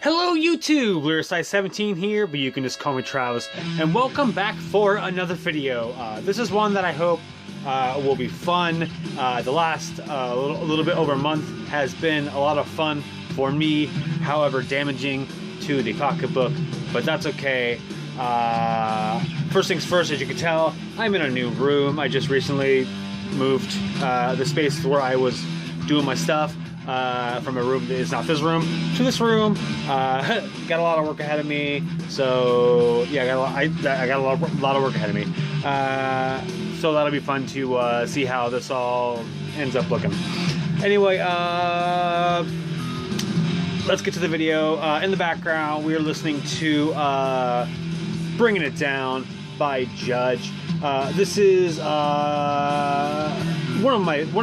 Hello YouTube, Lyricide17 here, but you can just call me Travis, and welcome back for another video. This is one that I hope will be fun. The last little bit over a month has been a lot of fun for me, however damaging to the pocketbook, but that's okay. First things first, as you can tell, I'm in a new room. I just recently moved the space where I was doing my stuff. From a room that is not this room to this room. Got a lot of work ahead of me, so yeah, I got a lot of work ahead of me. So that'll be fun to see how this all ends up looking. Anyway, let's get to the video. In the background, we are listening to "Bringing It Down" by Judge. This is one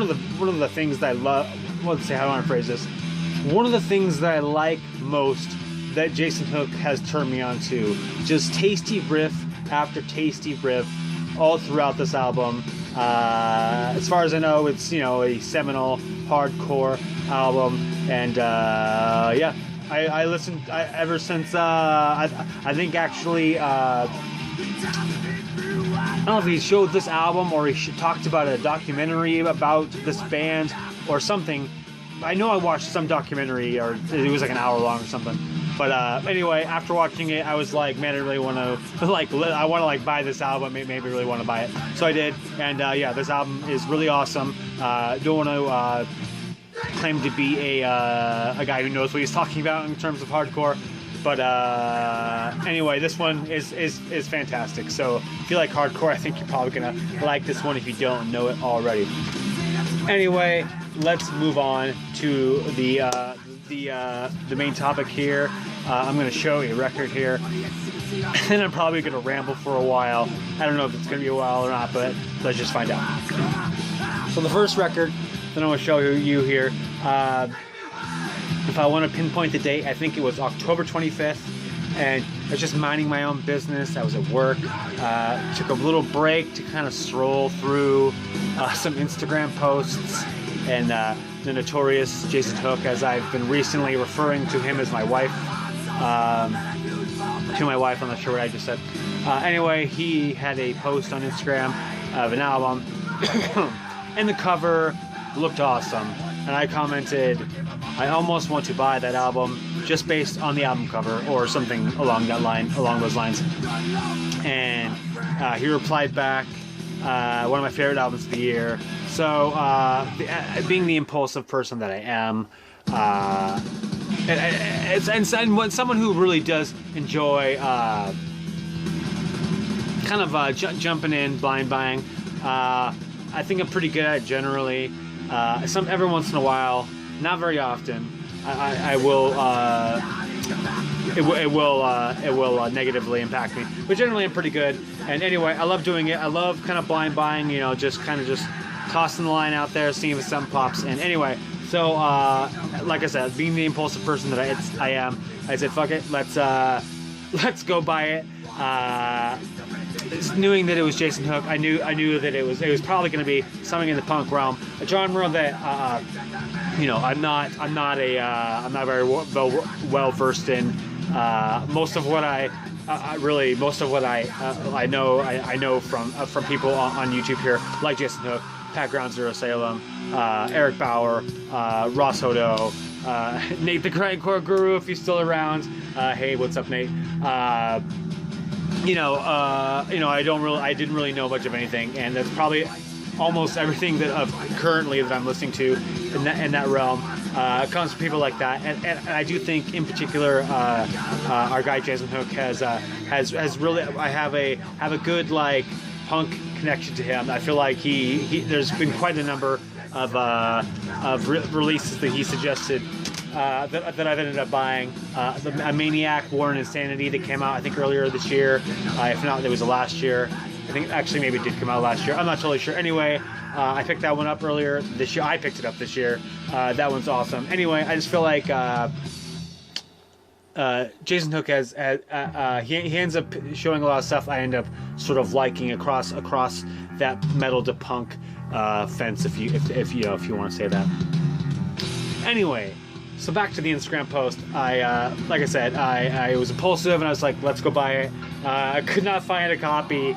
of the things that I love. Let's see, how do I want to phrase this? One of the things that I like most that Jason Hook has turned me on to, just tasty riff after tasty riff all throughout this album. As far as I know, it's, you know, a seminal hardcore album, and yeah, I listened ever since. I think actually. I don't know if he showed this album or he talked about a documentary about this band or something. I know I watched some documentary, or it was like an hour long or something. But anyway, after watching it, I was like, man, I really want to I want to buy this album. Maybe really want to buy it. So I did, and yeah, this album is really awesome. Don't want to claim to be a guy who knows what he's talking about in terms of hardcore. But anyway, this one is fantastic. So if you like hardcore, I think you're probably gonna like this one if you don't know it already. Anyway, let's move on to the main topic here. I'm gonna show a record here, and I'm probably gonna ramble for a while. I don't know if it's gonna be a while or not, but let's just find out. So the first record that I'm gonna show you here. If I want to pinpoint the date, I think it was October 25th, and I was just minding my own business. I was at work, took a little break to kind of stroll through some Instagram posts, and the notorious Jason Hook, as I've been recently referring to him as my wife, I'm not sure what I just said. Anyway, he had a post on Instagram of an album, and the cover looked awesome, and I commented, I almost want to buy that album just based on the album cover or something along those lines. And he replied back, one of my favorite albums of the year. So being the impulsive person that I am, and someone who really does enjoy kind of jumping in, blind buying, I think I'm pretty good at it generally. Every once in a while, not very often, it will negatively impact me, but generally I'm pretty good. And anyway, I love doing it. I love kind of blind buying, you know, just tossing the line out there, seeing if something pops. And anyway, so like I said, being the impulsive person that I am, I said, fuck it, let's go buy it. Knowing that it was Jason Hook, I knew that it was probably going to be something in the punk realm, a genre that you know, I'm not very well versed in. Most of what I know from people on YouTube here, like Jason Hook, Pat Ground Zero Salem, Eric Bauer, Ross Hodo, Nate the Grindcore Guru, if he's still around. Hey, what's up, Nate? You know, I didn't really know much of anything, and that's probably almost everything that currently that I'm listening to in that realm comes from people like that. And I do think, in particular, our guy Jason Hook has really, I have a good punk connection to him. I feel like there's been quite a number of releases that he suggested. That I've ended up buying. A Maniac, War and Insanity that came out, I think, earlier this year. If not, it was the last year. I think actually maybe it did come out last year. I'm not totally sure. Anyway, I picked that one up earlier this year. I picked it up this year. That one's awesome. Anyway, I just feel like Jason Hook has he ends up showing a lot of stuff I end up sort of liking across that metal to punk fence, if you want to say that. Anyway. So back to the Instagram post. Like I said, I was impulsive and I was like, let's go buy it. I could not find a copy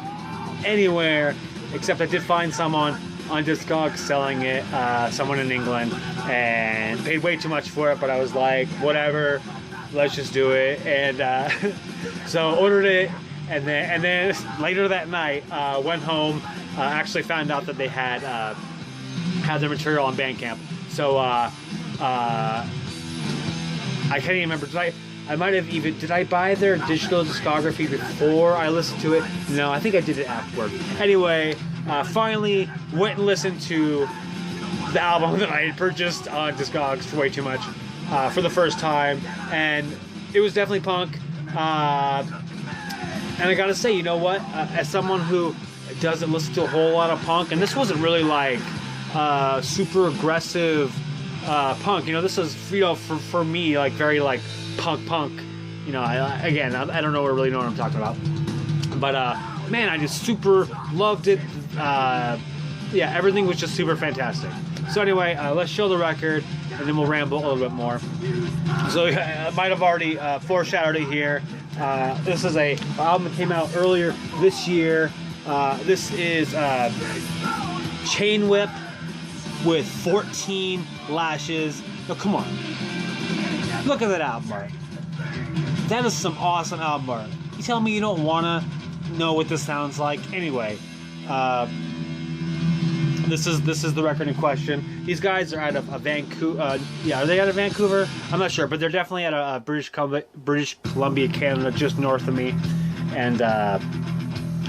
anywhere, except I did find someone on Discogs selling it, someone in England, and paid way too much for it, but I was like, whatever, let's just do it. And so ordered it, and then later that night, went home, actually found out that they had their material on Bandcamp. So I can't even remember. Did I buy their digital discography before I listened to it? No, I think I did it afterward. Anyway, finally went and listened to the album that I had purchased on Discogs for way too much for the first time, and it was definitely punk. And I gotta say, you know what? As someone who doesn't listen to a whole lot of punk, and this wasn't really like super aggressive punk. You know, this is, you know, for me, like very like punk. You know, I don't really know what I'm talking about. But man, I just super loved it. Yeah, everything was just super fantastic. So anyway, let's show the record, and then we'll ramble a little bit more. So I might have already foreshadowed it here. This is a album that came out earlier this year. This is Chain Whip with 14 Lashes. Oh, come on. Look at that album art. That is some awesome album art. You tell me you don't want to know what this sounds like? Anyway, this is the record in question. These guys are out of Vancouver. Yeah, are they out of Vancouver? I'm not sure, but they're definitely out of British Columbia, Canada, just north of me. And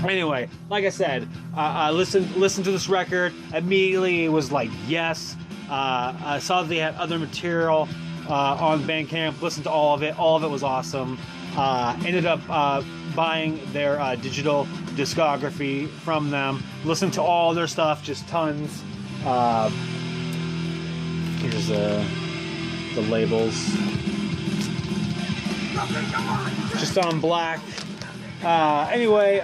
anyway, like I said, I listened to this record. Immediately, it was like, yes. I saw that they had other material on Bandcamp. Listened to all of it. All of it was awesome. Ended up buying their digital discography from them. Listened to all their stuff, just tons. Here's the labels. Just on black. Anyway,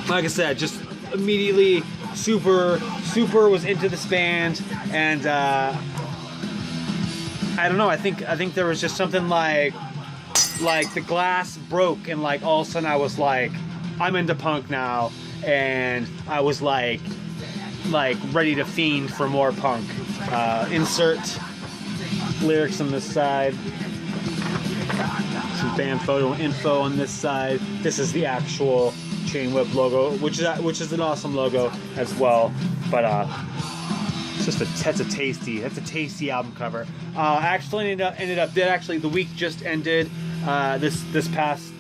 like I said, just immediately super was into this band, and I don't know. I think there was just something like the glass broke, and like all of a sudden I was like, I'm into punk now, and I was like ready to fiend for more punk. Insert lyrics on this side. Some band photo info on this side. This is the actual Chain Whip logo, which is an awesome logo as well. But that's a tasty album cover. Actually ended up the week just ended. This past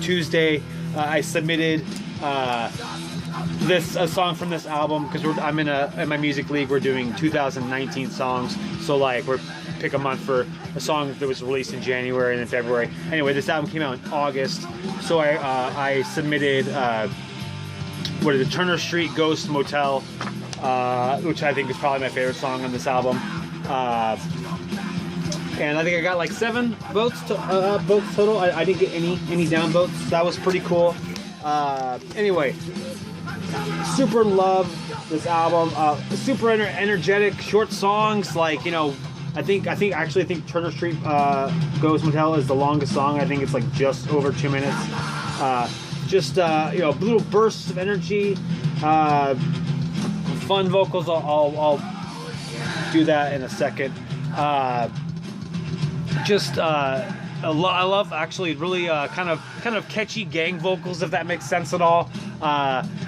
Tuesday, I submitted a song from this album, because I'm in my music league. We're doing 2019 songs, so like we're pick a month for a song that was released in January and then February. Anyway, this album came out in August, so I submitted what is it, Turner Street Ghost Motel, which I think is probably my favorite song on this album. And I think I got like 7 votes total. I didn't get any down votes. That was pretty cool. Anyway, super love this album. Super energetic, short songs. Like, you know, I think Turner Street Ghost Motel is the longest song. I think it's like just over 2 minutes. Just you know, little bursts of energy, fun vocals. I'll do that in a second. I love actually really kind of catchy gang vocals, if that makes sense at all.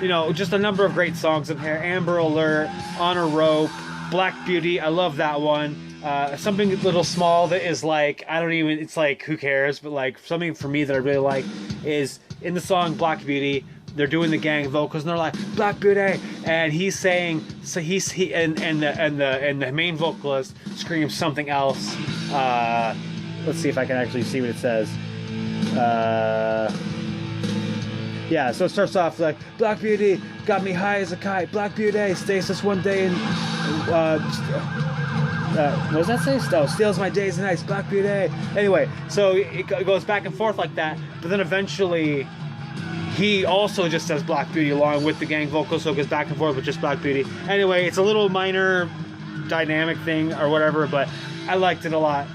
You know, just a number of great songs in here. Amber Alert, On a Rope, Black Beauty. I love that one. Something a little small that is like, it's like, who cares? But like something for me that I really like is in the song Black Beauty, they're doing the gang vocals and they're like, Black Beauty, and he's saying, so and the main vocalist screams something else. Let's see if I can actually see what it says. Yeah, so it starts off like, Black Beauty got me high as a kite. Black Beauty stays this one day and what does that say? Steals my days and nights. Black Beauty. Anyway, so it goes back and forth like that, but then eventually he also just says Black Beauty along with the gang vocals, so it goes back and forth with just Black Beauty. Anyway, it's a little minor dynamic thing or whatever, but I liked it a lot.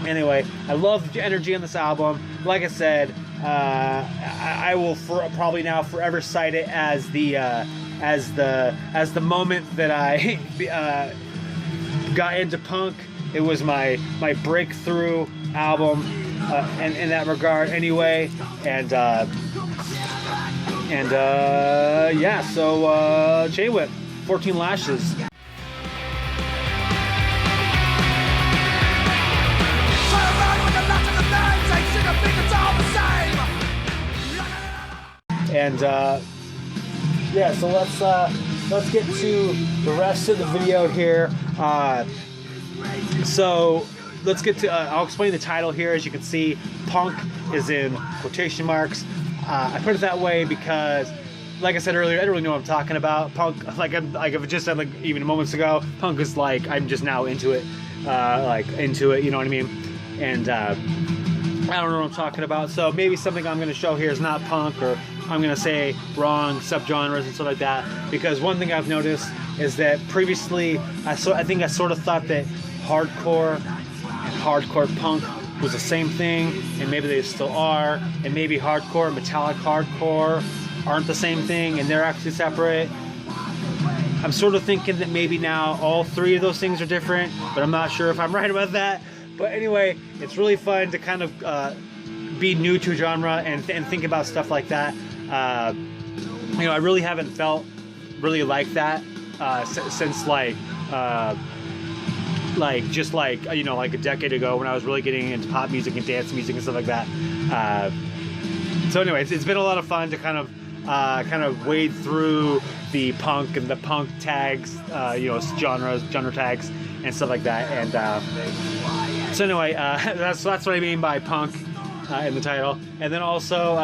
Anyway, I love the energy on this album. Like I said, I will probably now forever cite it as the moment that I got into punk. It was my breakthrough album in that regard. Anyway, and yeah. So Chain Whip, 14 Lashes. And yeah, so let's get to the rest of the video here. So let's get to I'll explain the title here. As you can see, punk is in quotation marks. I put it that way because, like I said earlier, I don't really know what I'm talking about. Punk, like I've just said like even moments ago, punk is like I'm just now into it, you know what I mean? And I don't know what I'm talking about. So maybe something I'm going to show here is not punk, or I'm going to say wrong subgenres and stuff like that. Because one thing I've noticed is that previously I think I sort of thought that hardcore and hardcore punk was the same thing, and maybe they still are, and maybe hardcore and metallic hardcore aren't the same thing and they're actually separate. I'm sort of thinking that maybe now all three of those things are different, but I'm not sure if I'm right about that. But anyway, it's really fun to kind of be new to genre and think about stuff like that. You know, I really haven't felt really like that since you know, like a decade ago when I was really getting into pop music and dance music and stuff like that. So anyway, it's been a lot of fun to kind of wade through the punk and the punk tags, you know, genre tags and stuff like that. And so anyway, that's what I mean by punk in the title. And then also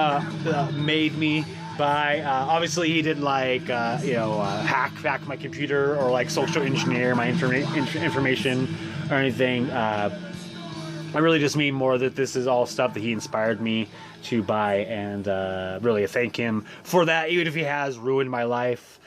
Made Me by, obviously he didn't like, you know, hack my computer or like social engineer my information or anything. I really just mean more that this is all stuff that he inspired me to buy, and really thank him for that, even if he has ruined my life.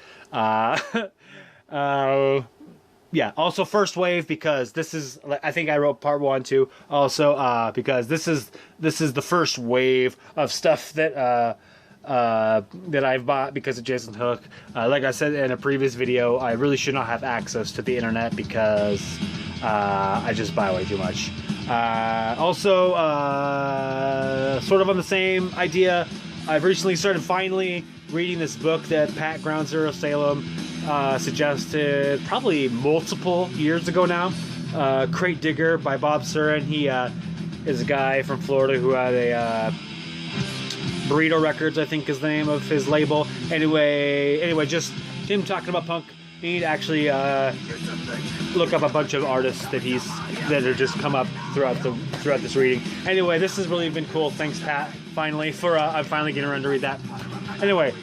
Yeah, also First Wave, because this is, I think I wrote part 1 too, also because this is the first wave of stuff that that I've bought because of Jason Hook. Like I said in a previous video, I really should not have access to the internet because I just buy way too much. Also, sort of on the same idea, I've recently started finally reading this book that Pat Ground Zero Salem suggested probably multiple years ago now. Crate Digger by Bob Surin. He is a guy from Florida who had a Burrito Records, I think is the name of his label. Anyway, just him talking about punk. You need to actually look up a bunch of artists that have just come up throughout this reading. Anyway, this has really been cool. Thanks, Pat. Finally, I'm finally getting around to read that. Anyway,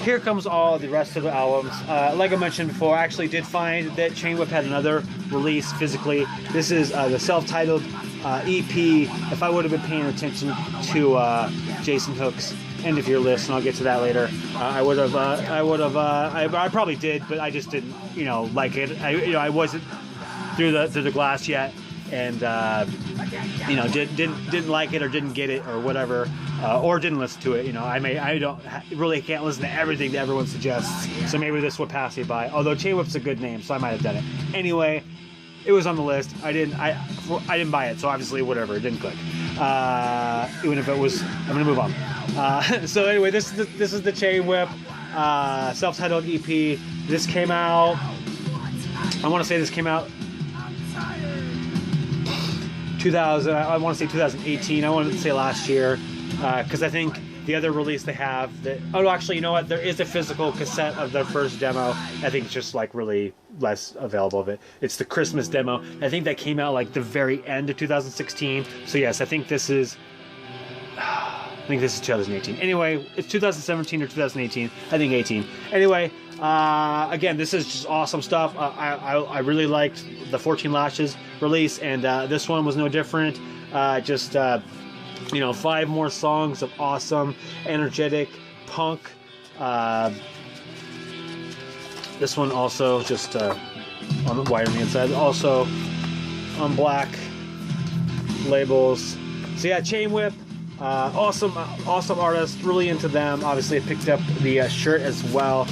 here comes all the rest of the albums. Like I mentioned before, I actually did find that Chain Whip had another release physically. This is the self-titled EP. If I would have been paying attention to Jason Hook's end of your list, and I'll get to that later, I probably did, but I just didn't, you know, like it. I wasn't through the glass yet, and you know, didn't like it or didn't get it or whatever, or didn't listen to it. You know, I really can't listen to everything that everyone suggests, so maybe this would pass me by. Although Chain Whip's a good name, so I might have done it. Anyway, it was on the list. I didn't buy it, so obviously whatever, it didn't click. Even if it was, I'm gonna move on. So anyway, this is the Chain Whip self-titled EP. This came out, I want to say this came out 2000. I want to say 2018. I want to say last year, because I think the other release they have that. Oh, actually, you know what? There is a physical cassette of their first demo. I think it's just like really less available of it. It's the Christmas demo. I think that came out like the very end of 2016. So yes, I think this is 2018. Anyway, it's 2017 or 2018. I think 18. Anyway, again, this is just awesome stuff. I really liked the 14 Lashes release, and this one was no different. You know, 5 more songs of awesome, energetic punk. This one also just on the wire on the inside. Also, on black labels. So yeah, Chain Whip, awesome artist, really into them. Obviously I picked up the shirt as well.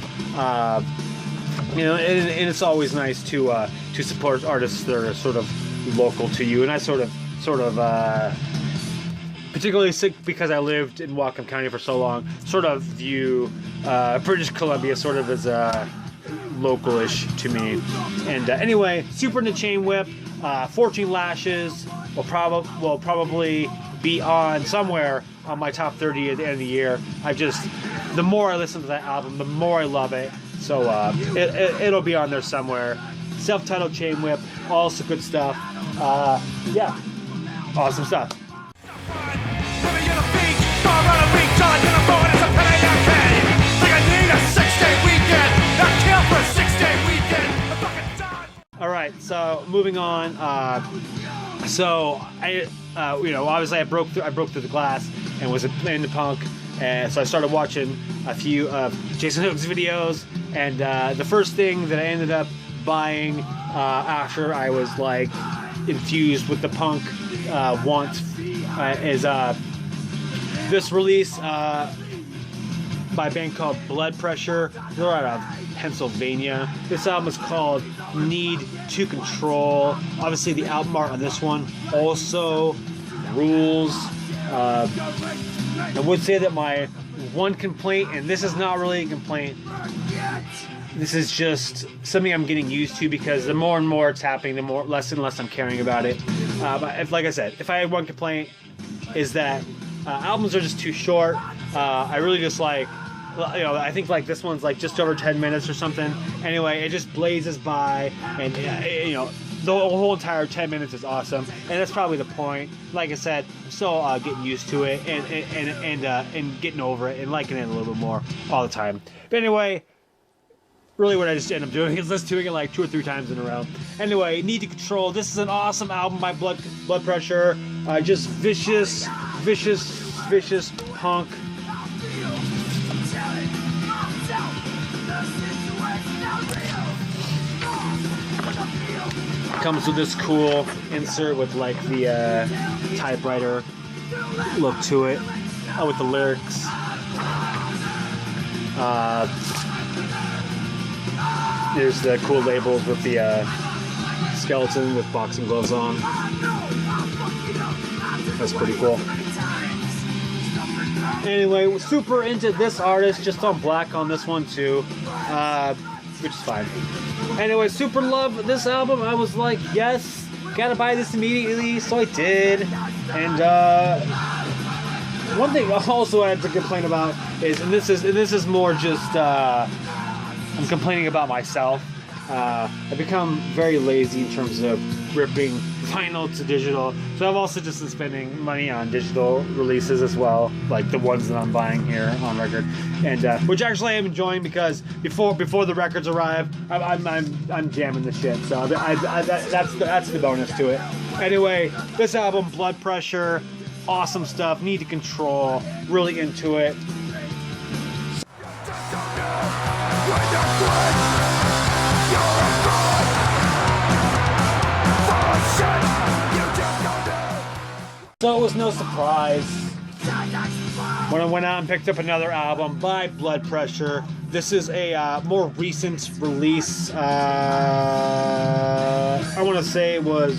You know, and it's always nice to support artists that are sort of local to you. And I sort of particularly because I lived in Whatcom County for so long, sort of view British Columbia sort of as local-ish to me. And anyway, super into Chain Whip. 14 Lashes will probably be on somewhere on my top 30 at the end of the year. The more I listen to that album, the more I love it. So it'll be on there somewhere. Self-titled Chain Whip, also good stuff. Yeah, awesome stuff. All right, so moving on. So I, you know, obviously I broke through the glass and was into punk, and so I started watching a few of Jason Hook's videos. And the first thing that I ended up buying after I was like infused with the punk want is this release by a band called Blood Pressure. They're out of Pennsylvania. This album is called Need to Control. Obviously the album art on this one also rules. I would say that my one complaint, and this is not really a complaint, this is just something I'm getting used to, because the more and more it's happening, the less and less I'm caring about it. But like I said, if I had one complaint, is that albums are just too short. I really just like, you know, I think like this one's like just over 10 minutes or something. Anyway, it just blazes by, and you know, the whole entire 10 minutes is awesome, and that's probably the point. Like I said, I'm still getting used to it and getting over it and liking it a little bit more all the time. But anyway, really what I just end up doing is listening to it like 2 or 3 times in a row. Anyway, Need to Control. This is an awesome album by Blood Pressure. Just vicious punk. Comes with this cool insert with like the typewriter look to it. With the lyrics. There's the cool labels with the skeleton with boxing gloves on. That's pretty cool. Anyway, super into this artist, just on black on this one too, which is fine. Anyway, super love this album. I was like, yes, gotta buy this immediately, so I did. And one thing also I had to complain about is, and this is more just I'm complaining about myself. I've become very lazy in terms of ripping vinyl to digital, so I've also just been spending money on digital releases as well, like the ones that I'm buying here on record, and which actually I'm enjoying, because before the records arrive, I'm jamming the shit. So that's the bonus to it. Anyway, this album, Blood Pressure, awesome stuff. Need to Control, really into it. So it was no surprise when I went out and picked up another album by Blood Pressure. This is a more recent release. I want to say it was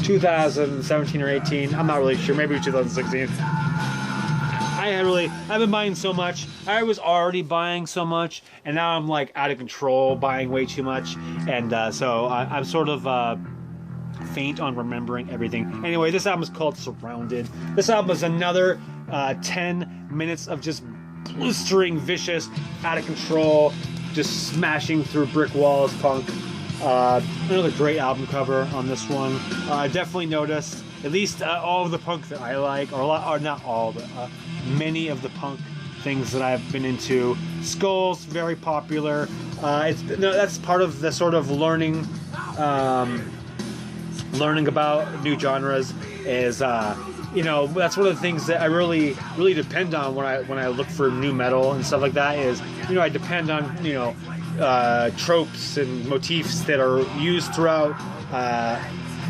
2017 or 18. I'm not really sure. Maybe 2016. I've been buying so much. I was already buying so much, and now I'm like out of control, buying way too much, and so I'm sort of faint on remembering everything. Anyway, this album is called Surrounded. This album is another 10 minutes of just blistering, vicious, out of control, just smashing through brick walls punk. Another great album cover on this one. I definitely noticed at least all of the punk that I like, or not all, but many of the punk things that I've been into. Skulls, very popular. That's part of the sort of learning about new genres. Is you know, that's one of the things that I really depend on when I look for new metal and stuff like that. Is, you know, I depend on, you know, tropes and motifs that are used throughout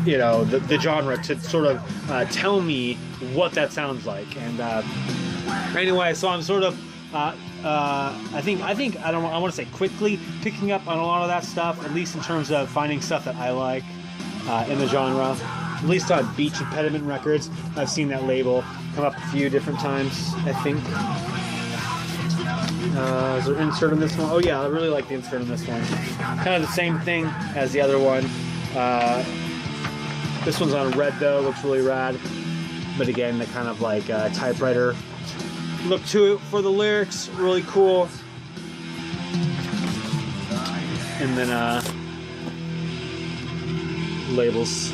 you know, the genre to sort of tell me what that sounds like. And anyway, so I'm sort of I think I want to say quickly picking up on a lot of that stuff, at least in terms of finding stuff that I like in the genre. At least on Beach Impediment Records, I've seen that label come up a few different times, I think. Is there an insert on this one? Oh yeah, I really like the insert on this one. Kind of the same thing as the other one. This one's on red though, looks really rad. But again, the kind of like typewriter look to it for the lyrics, really cool. And then labels.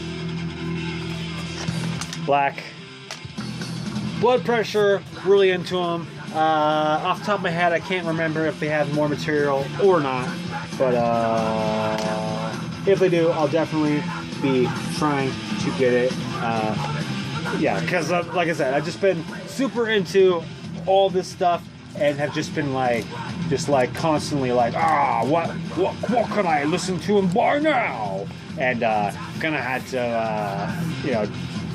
Black. Blood Pressure, really into them. Off the top of my head, I can't remember if they have more material or not, but if they do, I'll definitely be trying to get it. Yeah, because like I said, I've just been super into all this stuff and have just been like constantly like, what can I listen to and buy now? And kind of had to you know,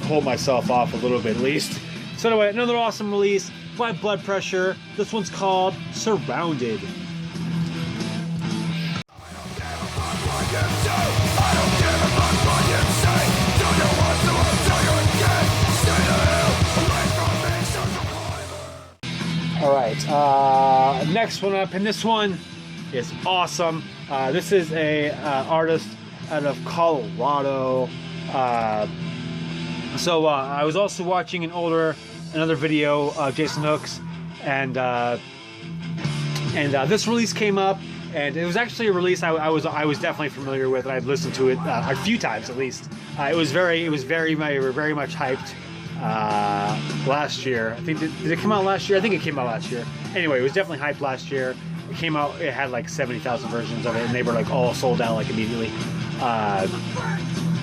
hold myself off a little bit at least. So anyway, another awesome release by Blood Pressure. This one's called Surrounded. Alright, next one up, and this one is awesome. This is a artist out of Colorado. So I was also watching another video of Jason Hooks, and this release came up, and it was actually a release I was definitely familiar with, and I've listened to it a few times at least. It was very much hyped last year. I think did it come out last year? I think it came out last year. Anyway, it was definitely hyped last year. It came out. It had like 70,000 versions of it, and they were like all sold out like immediately.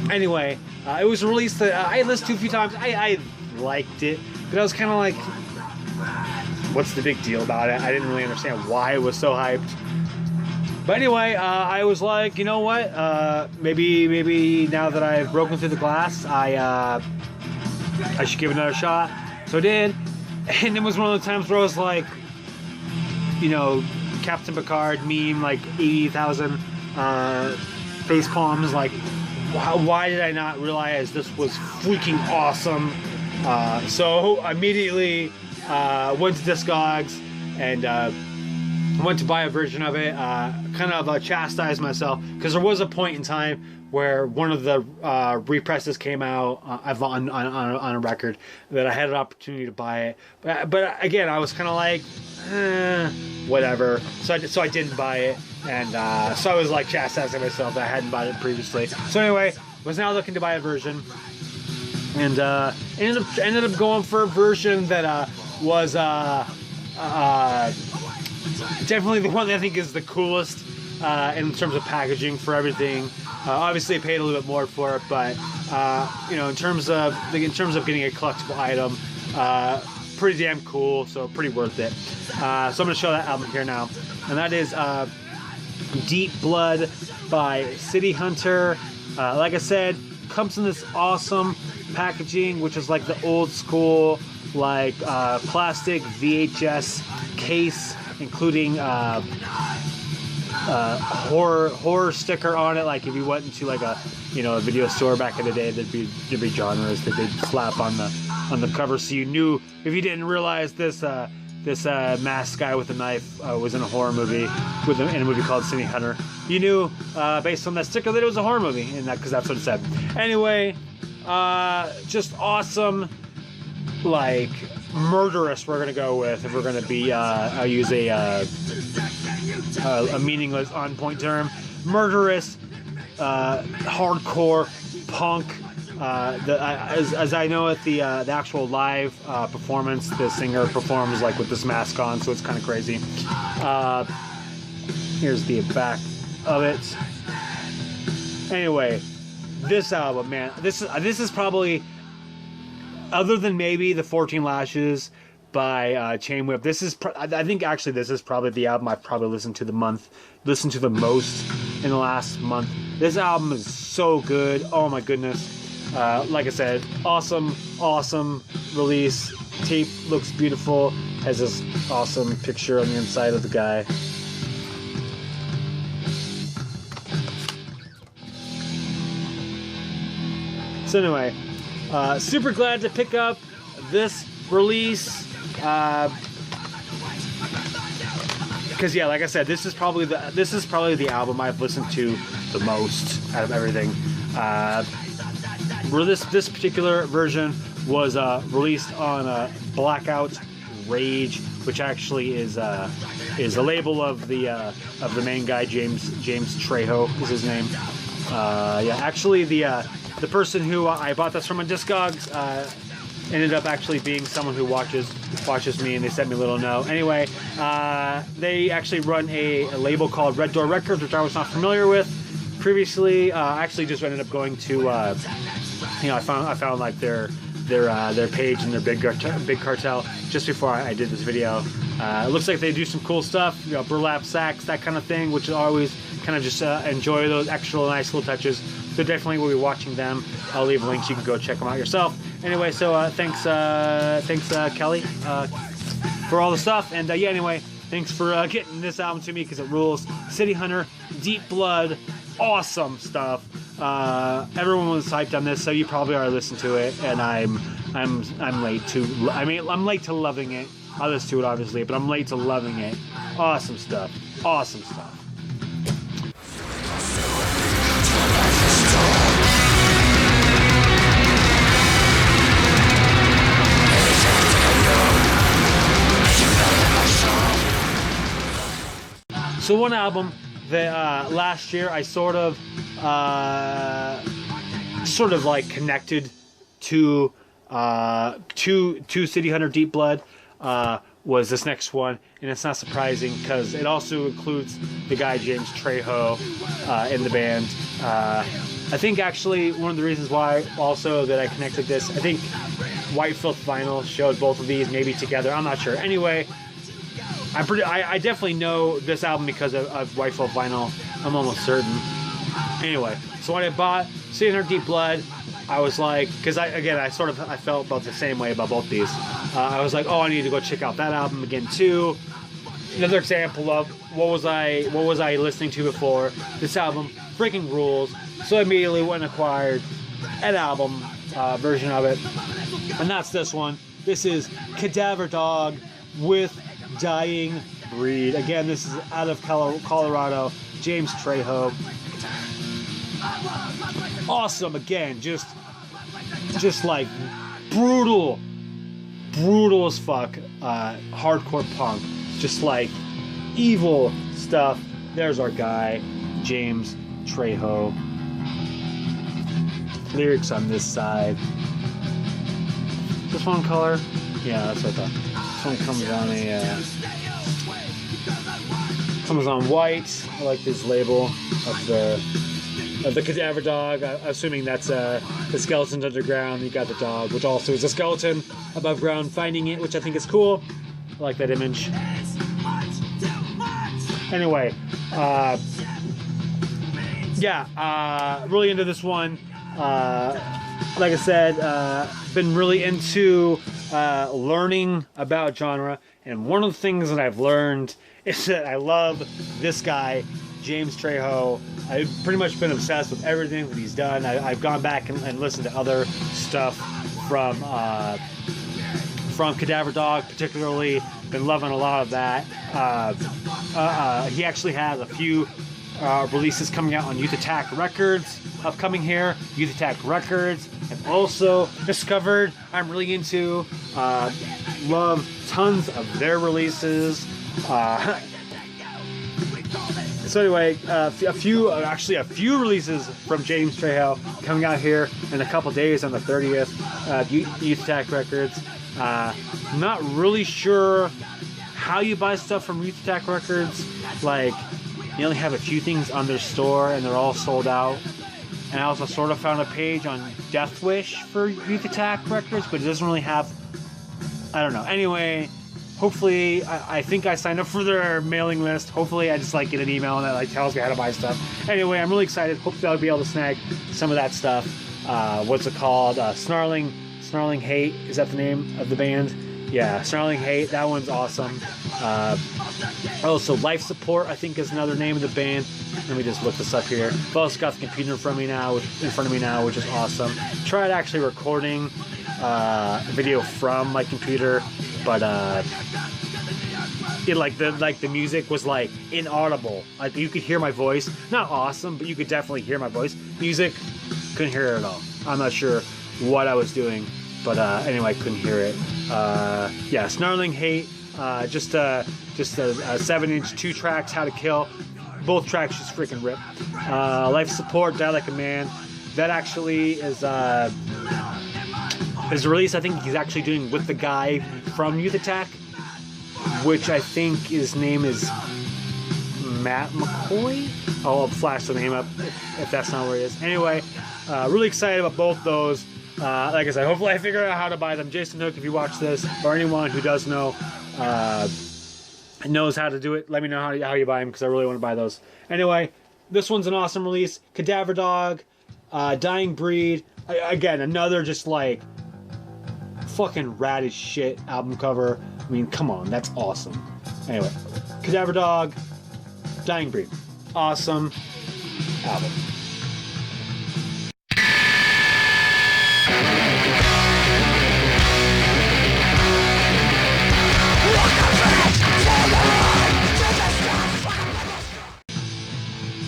Anyway, it was a release that I listened to a few times. I liked it, but I was kind of like, what's the big deal about it? I didn't really understand why it was so hyped. But anyway, I was like, you know what? Maybe now that I've broken through the glass, I should give it another shot. So I did, and it was one of the times where I was like, you know, Captain Picard meme, like 80,000 face palms, like, why did I not realize this was freaking awesome? So I immediately went to Discogs and went to buy a version of it. Kind of chastised myself because there was a point in time where one of the represses came out on a record that I had an opportunity to buy it. But again, I was kind of like, whatever. So I didn't buy it, and so I was like chastising myself that I hadn't bought it previously. So anyway, was now looking to buy a version, and ended up going for a version that was definitely the one that I think is the coolest in terms of packaging for everything. Obviously, I paid a little bit more for it, but you know, in terms of getting a collectible item, pretty damn cool. So pretty worth it. So I'm gonna show that album here now, and that is Deep Blood by City Hunter. Like I said, comes in this awesome packaging, which is like the old school, like plastic VHS case, including horror sticker on it. Like if you went into like a video store back in the day, there'd be genres that they'd slap on the cover, so you knew if you didn't realize this masked guy with a knife was in a horror movie in a movie called City Hunter, you knew based on that sticker that it was a horror movie, and because that's what it said. Anyway, just awesome, like murderous. We're gonna go with, if we're gonna be I'll use a meaningless on point term, murderous, hardcore punk. As I know at the actual live performance, the singer performs like with this mask on, so it's kind of crazy. Here's the back of it. Anyway, this album, man, this is probably, other than maybe the 14 Lashes by Chain Whip, I think actually this is probably the album I've probably listened to the most in the last month. This album is so good. Oh my goodness. Like I said, awesome release. Tape looks beautiful. Has this awesome picture on the inside of the guy. So anyway, super glad to pick up this release. Because yeah, like I said, this is probably the album I've listened to the most out of everything. This particular version was released on Blackout Rage, which actually is a label of the main guy, James Trejo is his name. Yeah, actually the person who I bought this from on Discogs ended up actually being someone who watches me, and they sent me a little note. Anyway, they actually run a label called Red Door Records, which I was not familiar with previously. I actually just ended up going to, I found like their page and their big cartel just before I did this video. It looks like they do some cool stuff, burlap sacks, that kind of thing, which is always kind of just enjoy those extra nice little touches. So definitely will be watching them. I'll leave links. You can go check them out yourself. Anyway, so thanks Kelly for all the stuff. And yeah, anyway, thanks for getting this album to me because it rules. City Hunter, Deep Blood, awesome stuff. Everyone was hyped on this, so you probably already listened to it. And I'm late to. I'm late to loving it. I'll listen to it obviously, but I'm late to loving it. Awesome stuff. Awesome stuff. So one album that last year I sort of like connected to City Hunter Deep Blood was this next one, and it's not surprising because it also includes the guy James Trejo in the band. I think actually one of the reasons why also that I connected this, I think White Filth Vinyl showed both of these maybe together. I'm not sure. Anyway. I definitely know this album because of White Filth Vinyl. I'm almost certain. Anyway, so when I bought City Hunter Deep Blood, I was like, because I felt about the same way about both these. I was like, oh, I need to go check out that album again too. Another example of what was I listening to before. This album freaking rules. So I immediately went and acquired an album version of it, and that's this one. This is Cadaver Dog with Dying Breed. Again, this is out of Colorado. James Trejo. Awesome. Again, just like brutal as fuck. Hardcore punk. Just like evil stuff. There's our guy, James Trejo. Lyrics on this side. This one color? Yeah, that's what I thought. One comes on white. I like this label of the Cadaver Dog. Assuming that's the skeleton's underground. You got the dog, which also is a skeleton above ground, finding it, which I think is cool. I like that image. Anyway, yeah, really into this one. Like I said, been really into learning about genre, and one of the things that I've learned is that I love this guy, James Trejo. I've pretty much been obsessed with everything that he's done. I've gone back and listened to other stuff from Cadaver Dog, particularly. Been loving a lot of that. He actually has a few releases coming out on Youth Attack Records upcoming here. Youth Attack Records I've also discovered I'm really into. Love tons of their releases. So anyway, a few releases from James Trejo coming out here in a couple days on the 30th. Youth Attack Records. Not really sure how you buy stuff from Youth Attack Records. Like, they only have a few things on their store and they're all sold out. And I also sort of found a page on Death Wish for Youth Attack Records, but it doesn't really have, I don't know. Anyway, hopefully, I think I signed up for their mailing list. Hopefully I just like get an email and that like tells me how to buy stuff. Anyway, I'm really excited. Hopefully I'll be able to snag some of that stuff. what's it called? Snarling Hate, is that the name of the band? Yeah, Snarling Hate, that one's awesome. Also, Life Support, I think, is another name of the band. Let me just look this up here. I've also got the computer in front of me now, which is awesome. Tried actually recording video from my computer, but the music was like inaudible. Like you could hear my voice, not awesome, but you could definitely hear my voice. Music, couldn't hear it at all. I'm not sure what I was doing, but anyway, I couldn't hear it. Yeah, Snarling Hate, just a 7-inch, 2 tracks, How to Kill. Both tracks just freaking rip. Life Support, Die Like a Man. That actually is a release I think he's actually doing with the guy from Youth Attack, which I think his name is Matt McCoy. I'll flash the name up if that's not where he is. Anyway, really excited about both those. Like I said, hopefully I figure out how to buy them. Jason Hook, if you watch this, or anyone who does know, knows how to do it, let me know how you buy them, because I really want to buy those. Anyway, this one's an awesome release. Cadaver Dog, Dying Breed. Again, another just like fucking rad as shit album cover. I mean, come on, that's awesome. Anyway, Cadaver Dog, Dying Breed. Awesome album.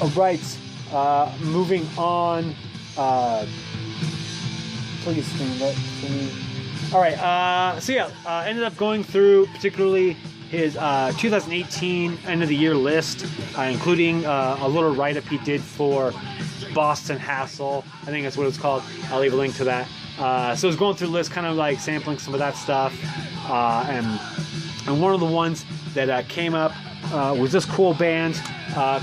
Alright, moving on. Please stand up for me. Alright, so yeah, ended up going through particularly his 2018 end of the year list, including a little write-up he did for Boston Hassle. I think that's what it's called. I'll leave a link to that. So I was going through the list, kind of like sampling some of that stuff. And one of the ones that came up was this cool band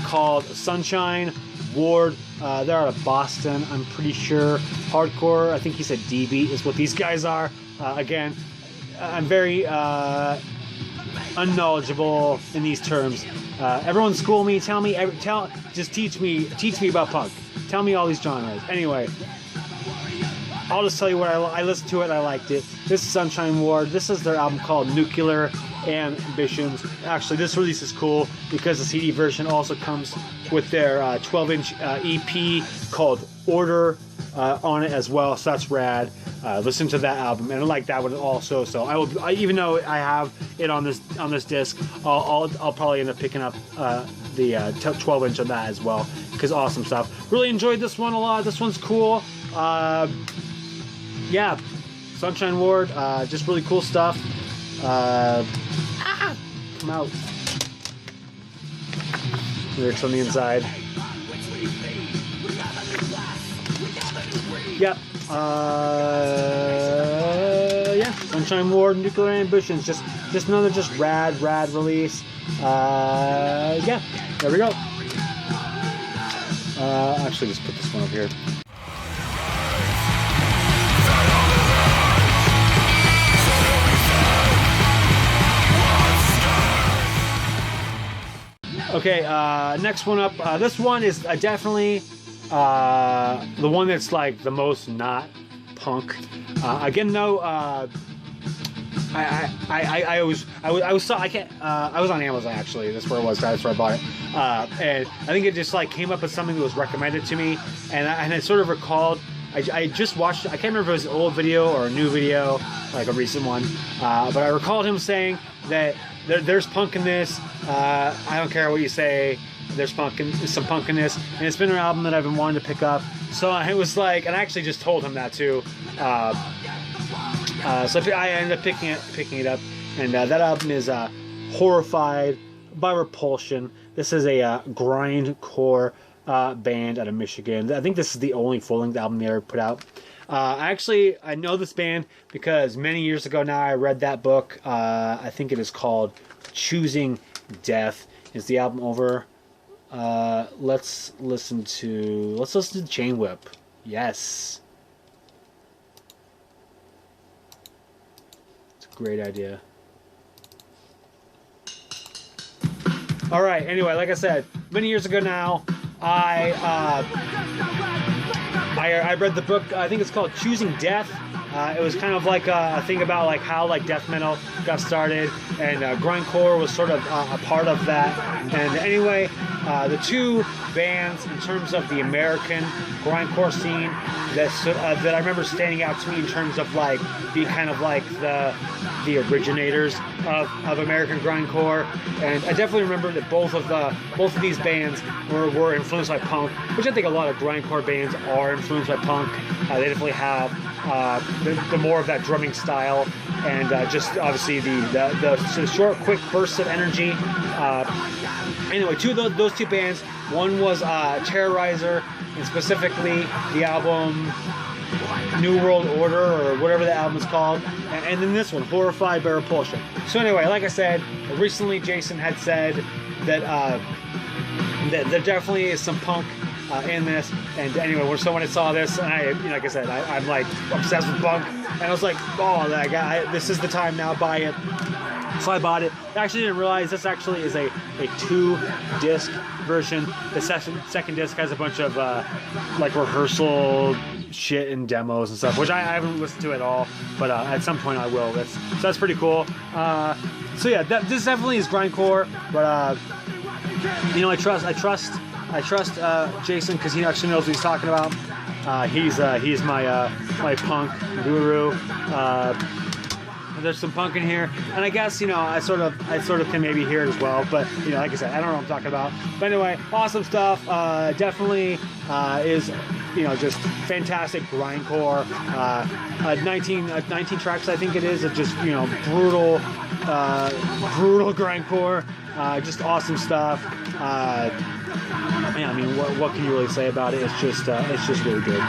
called Sunshine Ward. They're out of Boston, I'm pretty sure. Hardcore, I think he said D-Beat is what these guys are. Again, I'm very unknowledgeable in these terms. Everyone school me, just teach me about punk. Tell me all these genres. Anyway, I'll just tell you what I listened to it, I liked it. This is Sunshine Ward. This is their album called Nuclear Ambitions. Actually, this release is cool because the CD version also comes with their 12-inch EP called Order on it as well, so that's rad. Listen to that album, and I like that one also. So even though I have it on this disc, I'll probably end up picking up the 12-inch on that as well, because awesome stuff. Really enjoyed this one a lot. This one's cool. Yeah, Sunshine Ward, just really cool stuff. Come out. Lyrics on the inside. Yep. Yeah, Sunshine Ward, Nuclear Ambitions, just another rad release. Yeah, there we go. Actually, just put this one up here. Okay, next one up. This one is definitely the one that's like the most not punk. Again, though, I was on Amazon actually. That's where it was. That's where I bought it. And I think it just like came up as something that was recommended to me, and I sort of recalled. I just watched. I can't remember if it was an old video or a new video, like a recent one. But I recalled him saying that there's punk in this. I don't care what you say. There's some punk in this, and it's been an album that I've been wanting to pick up. So I was like, and I actually just told him that too. So I ended up picking it up, and that album is Horrified by Repulsion. This is a grindcore band out of Michigan. I think this is the only full-length album they ever put out. Actually, I know this band because many years ago now I read that book. I think it is called Choosing Death. Is the album over? Let's listen to Chain Whip. Yes. It's a great idea. Alright, anyway, like I said, many years ago now, I I read the book. I think it's called Choosing Death. It was kind of like a thing about like how like death metal got started, and grindcore was sort of a part of that. And anyway, the two bands in terms of the American grindcore scene that I remember standing out to me in terms of like being kind of like the originators of American grindcore, and I definitely remember that both of these bands were influenced by punk, which I think a lot of grindcore bands are influenced by punk. They definitely have the more of that drumming style, and just obviously the short, quick bursts of energy. Anyway, those two bands. One was Terrorizer, and specifically the album New World Order, or whatever the album's called, and then this one, Horrified by Repulsion. So anyway, like I said, recently Jason had said that that there definitely is some punk in this, and anyway, when I saw this, and like I said, I'm like obsessed with punk, and I was like, oh, this is the time now, buy it. So I bought it. I actually didn't realize this actually is a 2-disc version. The second disc has a bunch of like rehearsal shit and demos and stuff, which I haven't listened to at all, but at some point I will. That's pretty cool. So yeah, this definitely is grindcore, but I trust Jason, because he actually knows what he's talking about. He's my punk guru. There's some punk in here, and I guess I sort of can maybe hear it as well. But like I said, I don't know what I'm talking about. But anyway, awesome stuff. Definitely is just fantastic grindcore. 19 tracks, I think it is, of just brutal grindcore. Just awesome stuff. I mean, what can you really say about it? It's just really good.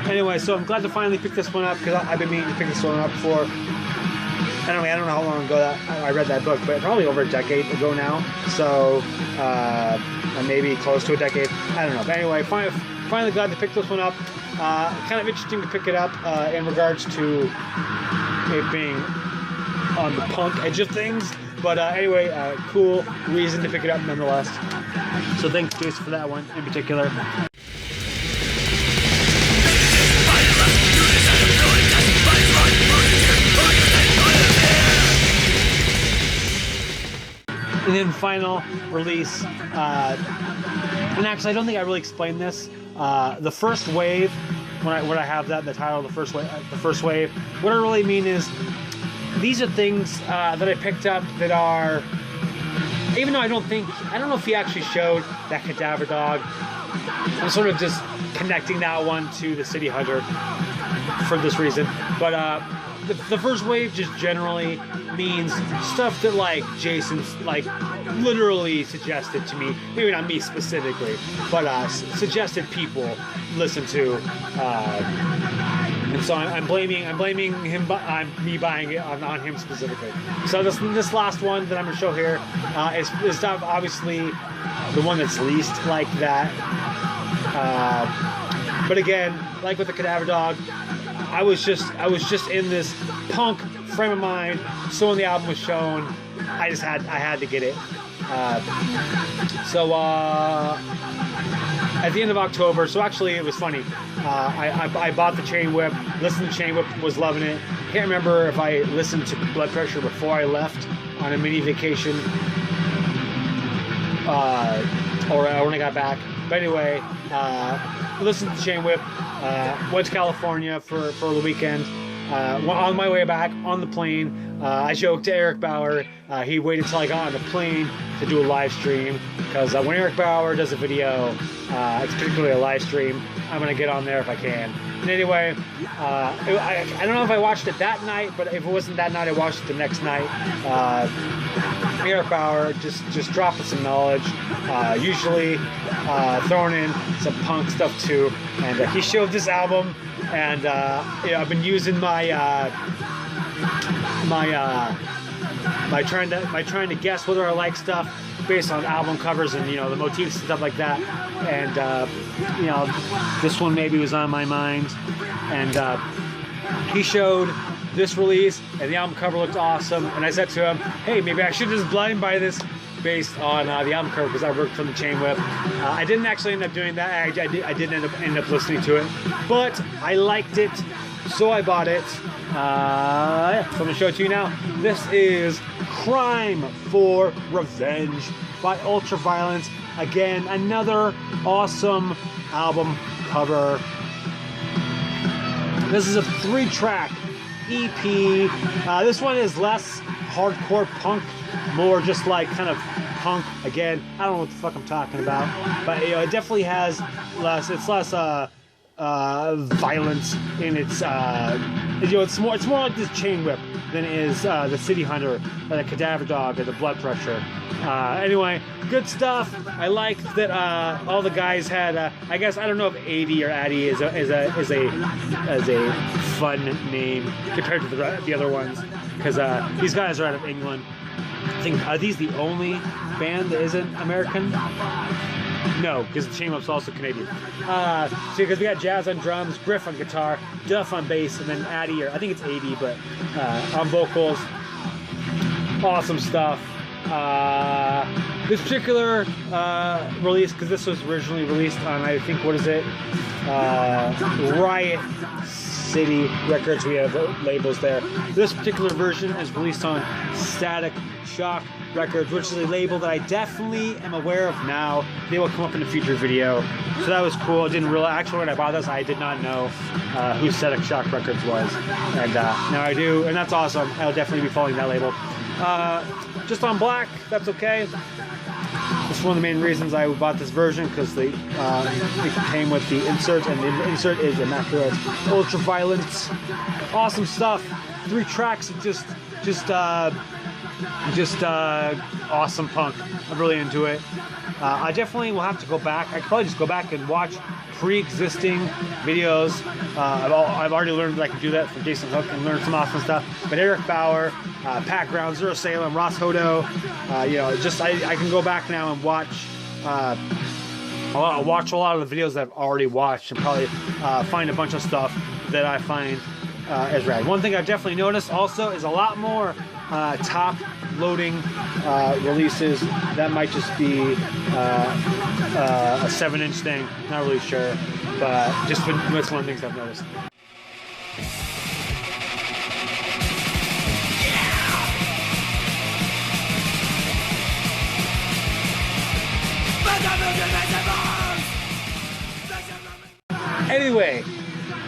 Anyway, so I'm glad to finally pick this one up, because I've been meaning to pick this one up for. Anyway, I don't know how long ago that I read that book, but probably over a decade ago now. So maybe close to a decade. I don't know. But anyway, finally glad to pick this one up. Kind of interesting to pick it up in regards to it being on the punk edge of things. But anyway, cool reason to pick it up nonetheless. So thanks, Jason, for that one in particular. And then final release, and actually I don't think I really explained this. The first wave, when I have that in the title, the first wave. What I really mean is, these are things that I picked up that are, even though I don't know if he actually showed that Cadaver dog. I'm sort of just connecting that one to the City Hunter for this reason, but the first wave just generally means stuff that like Jason's like literally suggested to me, maybe not me specifically, but suggested people listen to, and so I'm blaming him, me buying it on him specifically. So this last one that I'm gonna show here is obviously the one that's least like that, but again, like with the Cadaver dog, I was just in this punk frame of mind. So when the album was shown, I had to get it. So at the end of October, so actually it was funny. I bought the Chain Whip, listened to Chain Whip, was loving it. Can't remember if I listened to Blood Pressure before I left on a mini vacation or when I got back. But anyway, listened to Chain Whip. Went to California for the weekend. On my way back on the plane, I joked to Eric Bauer. He waited till I got on the plane to do a live stream, because when Eric Bauer does a video, it's particularly a live stream, I'm gonna get on there if I can. And anyway, I don't know if I watched it that night, but if it wasn't that night, I watched it the next night. Eric Bauer just dropping some knowledge, usually throwing in some punk stuff too, and he showed this album, and I've been using my trying to guess whether I like stuff based on album covers and the motifs and stuff like that, and this one maybe was on my mind, and he showed this release and the album cover looked awesome, and I said to him, hey, maybe I should just blind buy this based on the album cover because I worked from the Chain Whip. I didn't actually end up doing that. I did end up listening to it, but I liked it, so I bought it. Yeah, so I'm gonna show it to you now. This is Crime for Revenge by Ultraviolence. Again, another awesome album cover. This is a 3-track EP. This one is less hardcore punk, more just like kind of punk. Again, I don't know what the fuck I'm talking about, but you know, it definitely has less. It's less violence in its. You know, it's more like this Chain Whip than it is the City Hunter or the Cadaver Dog or the Blood Pressure. Anyway, good stuff. I liked that all the guys had. I guess I don't know if Addy or Addy is a fun name compared to the other ones, because these guys are out of England. I think, are these the only band that isn't American? No, because the Chain Whip's also Canadian. Because we got Jazz on drums, Griff on guitar, Duff on bass, and then Addy, or I think it's Addy, but on vocals. Awesome stuff. This particular release, because this was originally released on, I think, what is it? Riot City Records. We have labels there. This particular version is released on Static Shock Records, which is a label that I definitely am aware of now. They will come up in a future video. So that was cool. I didn't realize, actually, when I bought this, I did not know who Static Shock Records was. And now I do, and that's awesome. I'll definitely be following that label. Just on black, that's okay. That's one of the main reasons I bought this version, because it came with the insert, and the insert is immaculate. Ultraviolence, awesome stuff. 3 tracks of just awesome punk. I'm really into it. I definitely will have to go back. I could probably just go back and watch pre-existing videos. I've already learned that I can do that from Jason Hook and learn some awesome stuff. But Eric Bauer, Pat Ground, Zero Salem, Ross Hodo, you know, just I can go back now and watch. I'll watch a lot of the videos that I've already watched and probably find a bunch of stuff that I find is rad. One thing I've definitely noticed also is a lot more top loading releases. That might just be a 7-inch thing, not really sure, but just that's one of the things I've noticed. Anyway,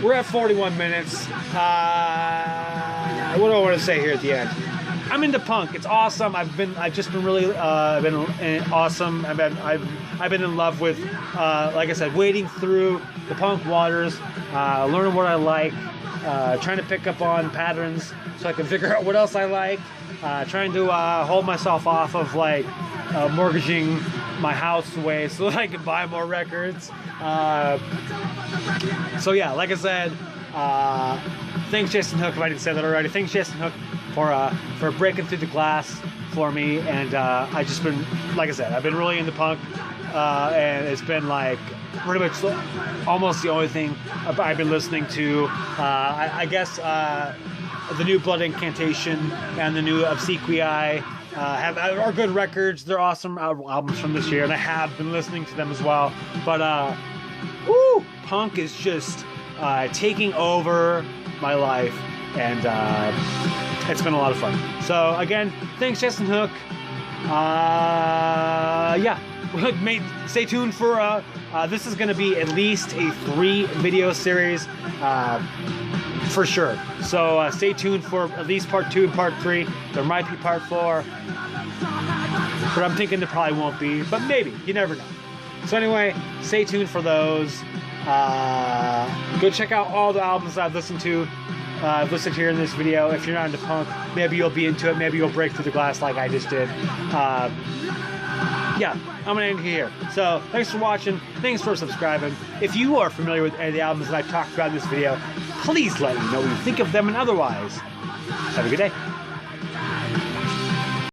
we're at 41 minutes. What do I want to say here at the end? I'm into punk. It's awesome. I've just been really awesome. I've been in love with, like I said, wading through the punk waters, learning what I like, trying to pick up on patterns so I can figure out what else I like, trying to hold myself off of like mortgaging my house away so that I can buy more records. So yeah, like I said, thanks Jason Hook, if I didn't say that already. Thanks Jason Hook for breaking through the glass for me, and I just been, like I said, I've been really into punk, and it's been like pretty much almost the only thing I've been listening to. I guess the new Blood Incantation and the new Obsequii are good records. They're awesome albums from this year, and I have been listening to them as well. But punk is just taking over my life, and it's been a lot of fun. So again, thanks Jason Hook. Yeah, stay tuned for this is going to be at least a 3-video series for sure. So stay tuned for at least part 2 and part 3. There might be part 4, but I'm thinking there probably won't be, but maybe, you never know. So anyway, stay tuned for those. Go check out all the albums I've listened to. I've listened here in this video. If you're not into punk, maybe you'll be into it. Maybe you'll break through the glass like I just did. Yeah, I'm gonna end here. So thanks for watching. Thanks for subscribing. If you are familiar with any of the albums that I've talked about in this video, please let me know what you think of them, and otherwise, have a good day.